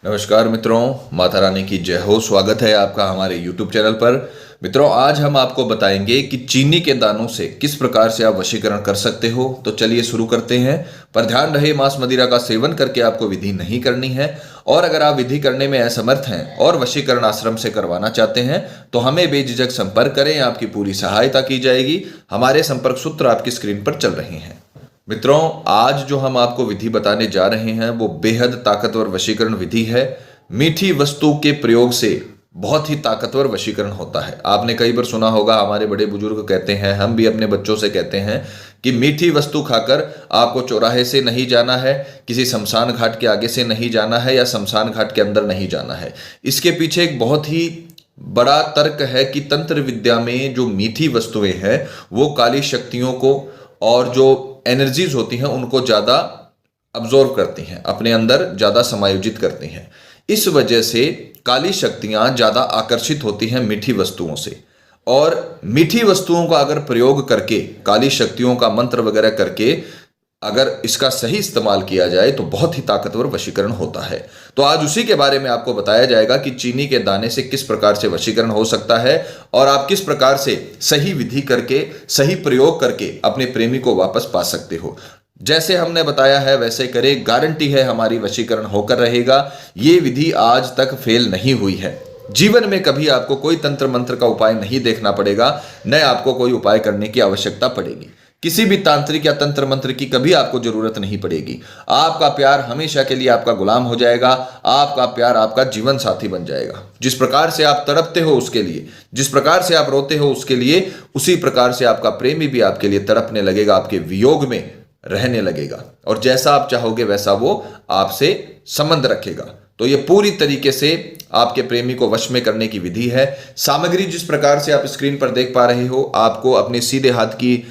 नमस्कार मित्रों, माता रानी की जय हो। स्वागत है आपका हमारे YouTube चैनल पर। मित्रों, आज हम आपको बताएंगे कि चीनी के दानों से किस प्रकार से आप वशीकरण कर सकते हो। तो चलिए शुरू करते हैं। पर ध्यान रहे, मांस मदिरा का सेवन करके आपको विधि नहीं करनी है। और अगर आप विधि करने में असमर्थ हैं और वशीकरण आश्रम से करवाना चाहते हैं तो हमें बेझिझक संपर्क करें, आपकी पूरी सहायता की जाएगी। हमारे संपर्क सूत्र आपकी स्क्रीन पर चल रहे हैं। मित्रों, आज जो हम आपको विधि बताने जा रहे हैं वो बेहद ताकतवर वशीकरण विधि है। मीठी वस्तु के प्रयोग से बहुत ही ताकतवर वशीकरण होता है। आपने कई बार सुना होगा, हमारे बड़े बुजुर्ग कहते हैं, हम भी अपने बच्चों से कहते हैं कि मीठी वस्तु खाकर आपको चौराहे से नहीं जाना है, किसी शमशान घाट के आगे से नहीं जाना है या शमशान घाट के अंदर नहीं जाना है। इसके पीछे एक बहुत ही बड़ा तर्क है कि तंत्र विद्या में जो मीठी वस्तुएं हैं वो काली शक्तियों को और जो एनर्जीज होती हैं उनको ज़्यादा अब्जॉर्व करती हैं, अपने अंदर ज़्यादा समायोजित करती हैं। इस वजह से काली शक्तियाँ ज़्यादा आकर्षित होती हैं मीठी वस्तुओं से। और मीठी वस्तुओं का अगर प्रयोग करके, काली शक्तियों का मंत्र वगैरह करके अगर इसका सही इस्तेमाल किया जाए तो बहुत ही ताकतवर वशीकरण होता है। तो आज उसी के बारे में आपको बताया जाएगा कि चीनी के दाने से किस प्रकार से वशीकरण हो सकता है और आप किस प्रकार से सही विधि करके, सही प्रयोग करके अपने प्रेमी को वापस पा सकते हो। जैसे हमने बताया है वैसे करें, गारंटी है हमारी वशीकरण होकर रहेगा। ये विधि आज तक फेल नहीं हुई है। जीवन में कभी आपको कोई तंत्र मंत्र का उपाय नहीं देखना पड़ेगा, न आपको कोई उपाय करने की आवश्यकता पड़ेगी। किसी भी तांत्रिक या तंत्र मंत्र की कभी आपको जरूरत नहीं पड़ेगी। आपका प्यार हमेशा के लिए आपका गुलाम हो जाएगा। आपका प्यार आपका जीवन साथी बन जाएगा। जिस प्रकार से आप तड़पते हो उसके लिए, जिस प्रकार से आप रोते हो उसके लिए, उसी प्रकार से आपका प्रेमी भी आपके लिए तड़पने लगेगा, आपके वियोग में रहने लगेगा और जैसा आप चाहोगे वैसा वो आपसे संबंध रखेगा। तो ये पूरी तरीके से आपके प्रेमी को वश में करने की विधि है। सामग्री जिस प्रकार से आप स्क्रीन पर देख पा रहे हो, आपको अपने सीधे हाथ की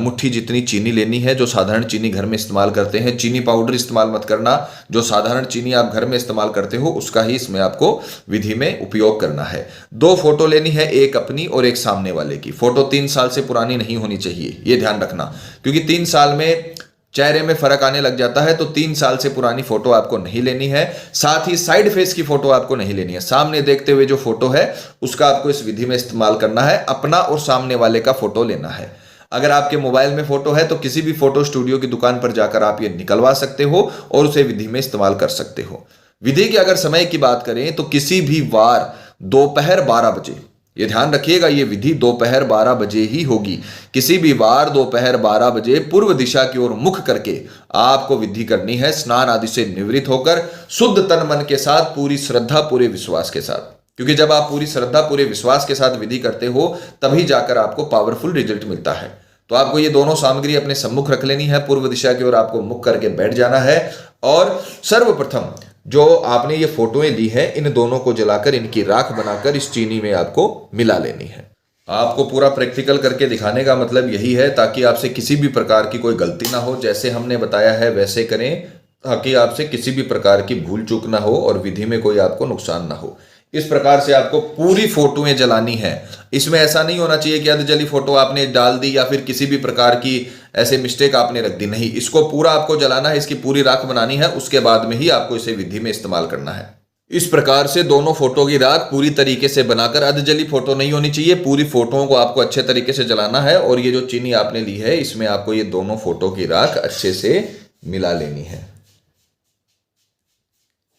मुट्ठी जितनी चीनी लेनी है, जो साधारण चीनी घर में इस्तेमाल करते हैं। चीनी पाउडर इस्तेमाल मत करना, जो साधारण चीनी आप घर में इस्तेमाल करते हो उसका ही इसमें आपको विधि में उपयोग करना है। 2 फोटो लेनी है, एक अपनी और एक सामने वाले की। फोटो 3 साल से पुरानी नहीं होनी चाहिए, ये ध्यान रखना, क्योंकि 3 साल में चेहरे में फर्क आने लग जाता है। तो 3 साल से पुरानी फोटो आपको नहीं लेनी है। साथ ही साइड फेस की फोटो आपको नहीं लेनी है। सामने देखते हुए जो फोटो है उसका आपको इस विधि में इस्तेमाल करना है। अपना और सामने वाले का फोटो लेना है। अगर आपके मोबाइल में फोटो है तो किसी भी फोटो स्टूडियो की दुकान पर जाकर आप ये निकलवा सकते हो और उसे विधि में इस्तेमाल कर सकते हो। विधि के अगर समय की बात करें तो किसी भी वार दोपहर 12 बजे, ये ध्यान रखिएगा, ये विधि दोपहर 12 बजे ही होगी। किसी भी वार दोपहर 12 बजे पूर्व दिशा की ओर मुख करके आपको विधि करनी है। स्नान आदि से निवृत्त होकर शुद्ध तन मन के साथ, पूरी श्रद्धा, पूरे विश्वास के साथ, क्योंकि जब आप पूरी श्रद्धा, पूरे विश्वास के साथ विधि करते हो तभी जाकर आपको पावरफुल रिजल्ट मिलता है। तो आपको ये दोनों सामग्री अपने सम्मुख रख लेनी है। पूर्व दिशा की ओर आपको मुख करके बैठ जाना है और सर्वप्रथम जो आपने ये फोटोएं ली है, इन दोनों को जलाकर इनकी राख बनाकर इस चीनी में आपको मिला लेनी है। आपको पूरा प्रैक्टिकल करके दिखाने का मतलब यही है ताकि आपसे किसी भी प्रकार की कोई गलती ना हो। जैसे हमने बताया है वैसे करें ताकि आपसे किसी भी प्रकार की भूल चूक ना हो और विधि में कोई आपको नुकसान ना हो। इस प्रकार से आपको पूरी फोटोएं जलानी है। इसमें ऐसा नहीं होना चाहिए कि अधजली फोटो आपने डाल दी या फिर किसी भी प्रकार की ऐसे मिस्टेक आपने रख दी। नहीं, इसको पूरा आपको जलाना है, इसकी पूरी राख बनानी है, उसके बाद में ही आपको इसे विधि में इस्तेमाल करना है। इस प्रकार से दोनों फोटो की राख पूरी तरीके से बनाकर, अधजली फोटो नहीं होनी चाहिए, पूरी फोटोओं को आपको अच्छे तरीके से जलाना है। और ये जो चीनी आपने ली है इसमें आपको ये दोनों फोटो की राख अच्छे से मिला लेनी है।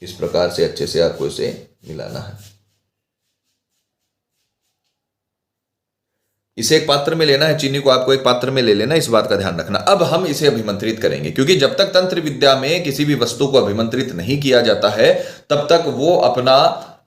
इस प्रकार से अच्छे से आपको इसे मिलाना है। इसे एक पात्र में लेना है, चीनी को आपको एक पात्र में ले लेना, इस बात का ध्यान रखना। अब हम इसे अभिमंत्रित करेंगे, क्योंकि जब तक तंत्र विद्या में किसी भी वस्तु को अभिमंत्रित नहीं किया जाता है तब तक वो अपना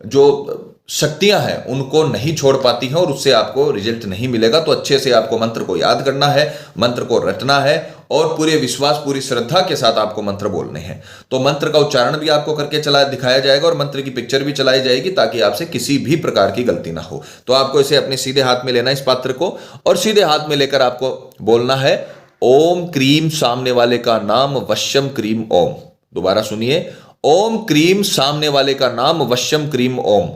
जो शक्तियां हैं उनको नहीं छोड़ पाती हैं और उससे आपको रिजल्ट नहीं मिलेगा। तो अच्छे से आपको मंत्र को याद करना है, मंत्र को रटना है और पूरे विश्वास, पूरी श्रद्धा के साथ आपको मंत्र बोलने हैं। तो मंत्र का उच्चारण भी आपको करके चला दिखाया जाएगा और मंत्र की पिक्चर भी चलाई जाएगी ताकि आपसे किसी भी प्रकार की गलती ना हो। तो आपको इसे अपने सीधे हाथ में लेना, इस पात्र को, और सीधे हाथ में लेकर आपको बोलना है ओम क्रीम, सामने वाले का नाम वश्यम क्रीम ओम। दोबारा सुनिए, ओम क्रीम, सामने वाले का नाम वश्यम क्रीम ओम।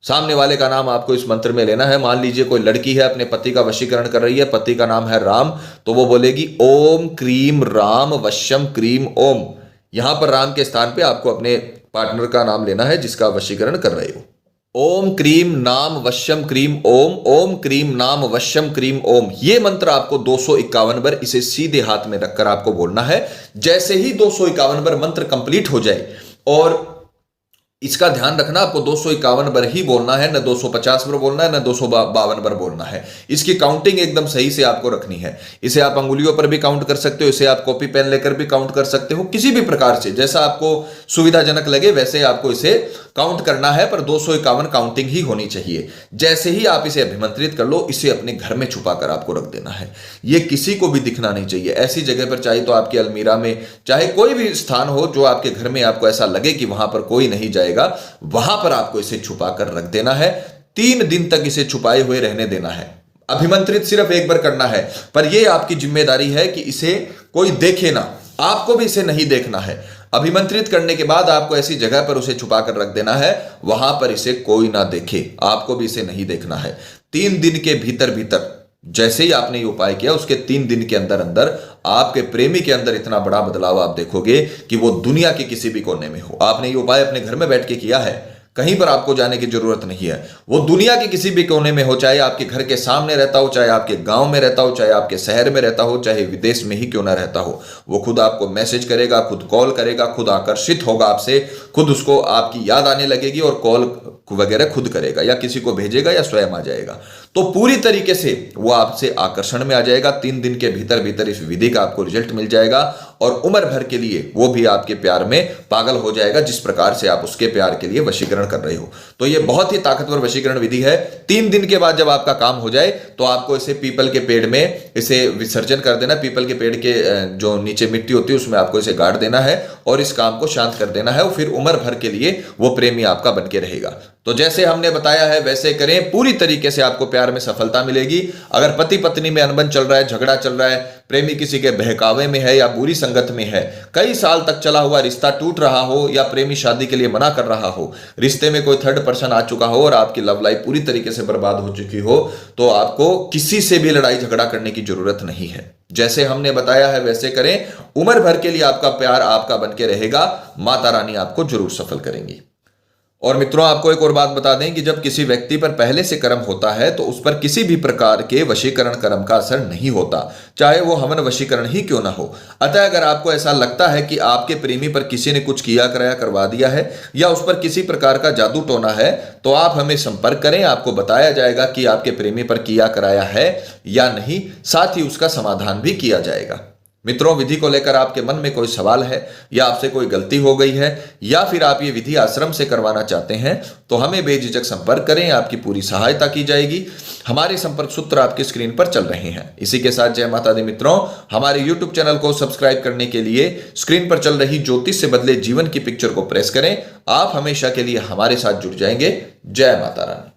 सामने वाले का नाम आपको इस मंत्र में लेना है। मान लीजिए कोई लड़की है, अपने पति का वशीकरण कर रही है, पति का नाम है राम, तो वो बोलेगी ओम क्रीम राम वश्यम क्रीम ओम। यहां पर राम के स्थान पे आपको अपने पार्टनर का नाम लेना है जिसका वशीकरण कर रहे हो। ओम क्रीम नाम वश्यम क्रीम ओम, ओम क्रीम नाम वश्यम क्रीम ओम, ये मंत्र आपको 251 बार इसे सीधे हाथ में रखकर आपको बोलना है। जैसे ही 251 बार मंत्र कंप्लीट हो जाए, और इसका ध्यान रखना आपको 251 बार ही बोलना है, न 250 बार बोलना है, न 252 बार बोलना है। इसकी काउंटिंग एकदम सही से आपको रखनी है। इसे आप अंगुलियों पर भी काउंट कर सकते हो, इसे आप कॉपी पेन लेकर भी काउंट कर सकते हो, किसी भी प्रकार से जैसा आपको सुविधाजनक लगे वैसे आपको इसे काउंट करना है, पर 251 काउंटिंग ही होनी चाहिए। जैसे ही आप इसे अभिमंत्रित कर लो, इसे अपने घर में छुपा कर आपको रख देना है। यह किसी को भी दिखना नहीं चाहिए। ऐसी जगह पर, चाहे तो आपकी अलमीरा में, चाहे कोई भी स्थान हो जो आपके घर में आपको ऐसा लगे कि वहां पर कोई नहीं जाएगा, वहां पर आपको इसे छुपा कर रख देना है। 3 दिन तक इसे छुपाए हुए रहने देना है। अभिमंत्रित सिर्फ एक बार करना है, पर यह आपकी जिम्मेदारी है कि इसे कोई देखे ना, आपको भी इसे नहीं देखना है। अभिमंत्रित करने के बाद आपको ऐसी जगह पर उसे छुपा कर रख देना है, वहां पर इसे कोई ना देखे, आपको भी इसे नहीं देखना है। 3 दिन के भीतर भीतर, जैसे ही आपने ये उपाय किया, उसके 3 दिन के अंदर अंदर आपके प्रेमी के अंदर इतना बड़ा बदलाव आप देखोगे कि वो दुनिया के किसी भी कोने में हो। आपने ये उपाय अपने घर में बैठ के किया है, कहीं पर आपको जाने की जरूरत नहीं है। वो दुनिया के किसी भी कोने में हो, चाहे आपके घर के सामने रहता हो, चाहे आपके गांव में रहता हो, चाहे आपके शहर में रहता हो, चाहे विदेश में ही क्यों ना रहता हो, वो खुद आपको मैसेज करेगा, खुद कॉल करेगा, खुद आकर्षित होगा आपसे, खुद उसको आपकी याद आने लगेगी और कॉल वगैरह खुद करेगा, या किसी को भेजेगा या स्वयं आ जाएगा। तो पूरी तरीके से वो आपसे आकर्षण में आ जाएगा। 3 दिन के भीतर भीतर इस विधि का आपको रिजल्ट मिल जाएगा, और उम्र भर के लिए वो भी आपके प्यार में पागल हो जाएगा, जिस प्रकार से आप उसके प्यार के लिए वशीकरण कर रहे हो। तो ये बहुत ही ताकतवर वशीकरण विधि है। 3 दिन के बाद जब आपका काम हो जाए, तो आपको इसे पीपल के पेड़ में इसे विसर्जन कर देना। पीपल के पेड़ के जो नीचे मिट्टी होती है उसमें आपको इसे गाड़ देना है, और इस काम को शांत कर देना है, और फिर उम्र भर के लिए वो प्रेमी आपका बन के रहेगा। तो जैसे हमने बताया है वैसे करें, पूरी तरीके से आपको प्यार में सफलता मिलेगी। अगर पति पत्नी में अनबन चल रहा है, झगड़ा चल रहा है, प्रेमी किसी के बहकावे में है या बुरी संगत में है, कई साल तक चला हुआ रिश्ता टूट रहा हो, या प्रेमी शादी के लिए मना कर रहा हो, रिश्ते में कोई थर्ड पर्सन आ चुका हो और आपकी लव लाइफ पूरी तरीके से बर्बाद हो चुकी हो, तो आपको किसी से भी लड़ाई झगड़ा करने की जरूरत नहीं है। जैसे हमने बताया है वैसे करें, उम्र भर के लिए आपका प्यार आपका बन के रहेगा। माता रानी आपको जरूर सफल करेंगी। और मित्रों, आपको एक और बात बता दें कि जब किसी व्यक्ति पर पहले से कर्म होता है, तो उस पर किसी भी प्रकार के वशीकरण कर्म का असर नहीं होता, चाहे वो हवन वशीकरण ही क्यों ना हो। अतः अगर आपको ऐसा लगता है कि आपके प्रेमी पर किसी ने कुछ किया कराया करवा दिया है, या उस पर किसी प्रकार का जादू टोना है, तो आप हमें संपर्क करें। आपको बताया जाएगा कि आपके प्रेमी पर किया कराया है या नहीं, साथ ही उसका समाधान भी किया जाएगा। मित्रों, विधि को लेकर आपके मन में कोई सवाल है, या आपसे कोई गलती हो गई है, या फिर आप ये विधि आश्रम से करवाना चाहते हैं, तो हमें बेझिझक संपर्क करें, आपकी पूरी सहायता की जाएगी। हमारे संपर्क सूत्र आपकी स्क्रीन पर चल रहे हैं। इसी के साथ जय माता दी मित्रों, हमारे YouTube चैनल को सब्सक्राइब करने के लिए स्क्रीन पर चल रही ज्योतिष से बदले जीवन की पिक्चर को प्रेस करें। आप हमेशा के लिए हमारे साथ जुड़ जाएंगे। जय माता रानी।